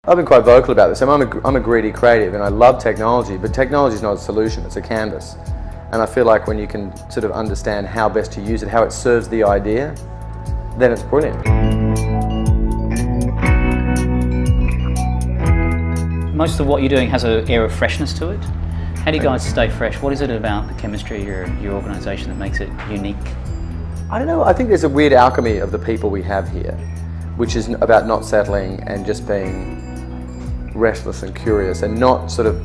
I've been quite vocal about this. I'm a greedy creative and I love technology, but technology is not a solution, it's a canvas. And I feel like when you can sort of understand how best to use it, how it serves the idea, then it's brilliant. Most of what you're doing has an air of freshness to it. How do you guys stay fresh? What is it about the chemistry of your organisation that makes it unique? I don't know, I think there's a weird alchemy of the people we have here, which is about not settling and just being restless and curious and not sort of,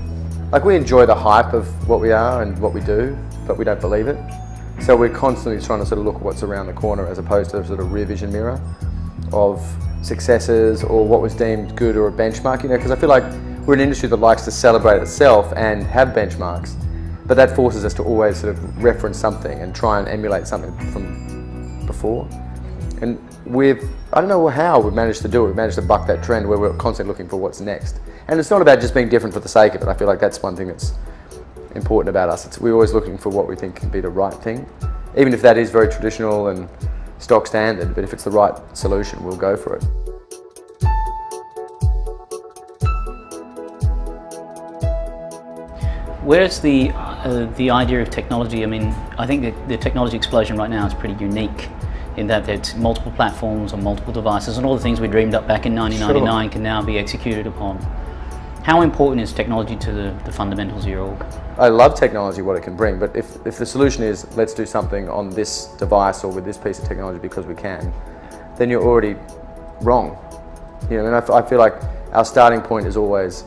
like we enjoy the hype of what we are and what we do, but we don't believe it. So we're constantly trying to sort of look at what's around the corner as opposed to a sort of rear vision mirror of successes or what was deemed good or a benchmark, you know, because I feel like we're an industry that likes to celebrate itself and have benchmarks, but that forces us to always sort of reference something and try and emulate something from before. And I don't know how we've managed to do it. We've managed to buck that trend where we're constantly looking for what's next. And it's not about just being different for the sake of it. I feel like that's one thing that's important about us. We're always looking for what we think can be the right thing, even if that is very traditional and stock standard, but if it's the right solution, we'll go for it. Where's the idea of technology? I mean, I think the technology explosion right now is pretty unique in that there's multiple platforms on multiple devices and all the things we dreamed up back in 1999 Sure. can now be executed upon. How important is technology to the fundamentals of your org? I love technology, what it can bring, but if the solution is let's do something on this device or with this piece of technology because we can, then you're already wrong. You know, and I feel like our starting point is always,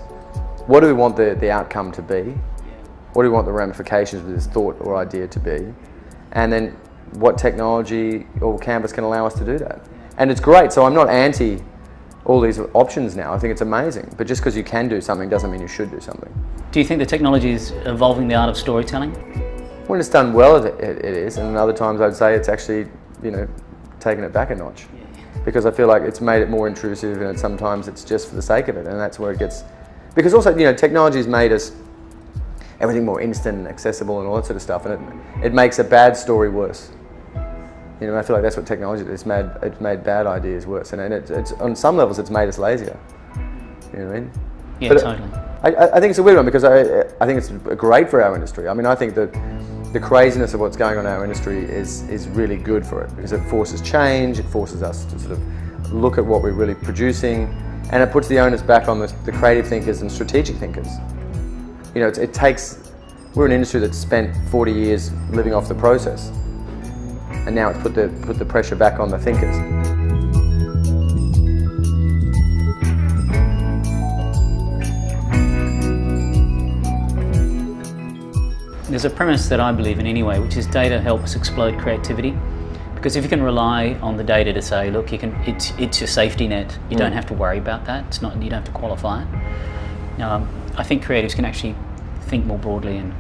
what do we want the outcome to be? What do we want the ramifications of this thought or idea to be? And then what technology or canvas can allow us to do that. And it's great, so I'm not anti all these options now. I think it's amazing, but just because you can do something doesn't mean you should do something. Do you think the technology is evolving the art of storytelling? When it's done well, it is, and other times I'd say it's actually, you know, taken it back a notch. Because I feel like it's made it more intrusive and sometimes it's just for the sake of it, and that's where it gets, because also, you know, technology has made us everything more instant and accessible and all that sort of stuff, and it makes a bad story worse. You know, I feel like that's what technology is. It's made bad ideas worse, and it's on some levels it's made us lazier. You know what I mean? Yeah, but totally. I think it's a weird one because I think it's great for our industry. I mean, I think that the craziness of what's going on in our industry is really good for it because it forces change, it forces us to sort of look at what we're really producing, and it puts the onus back on the creative thinkers and strategic thinkers. You know, we're an industry that's spent 40 years living off the process, and now it's put the pressure back on the thinkers. There's a premise that I believe in anyway, which is data helps explode creativity. Because if you can rely on the data to say, look, it's your safety net, you don't have to worry about that. You don't have to qualify it. I think creatives can actually think more broadly and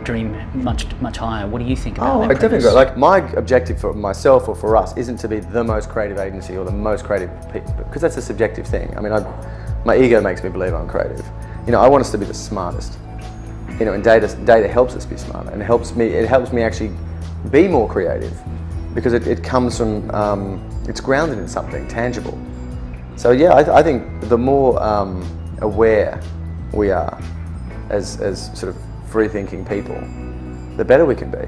dream much higher. What do you think about that? I definitely. Like my objective for myself or for us isn't to be the most creative agency or the most creative people, because that's a subjective thing. I mean, my ego makes me believe I'm creative. You know, I want us to be the smartest. You know, and data helps us be smarter, and it helps me actually be more creative because it comes from it's grounded in something tangible. So yeah, I think the more aware we are as sort of free-thinking people, the better we can be.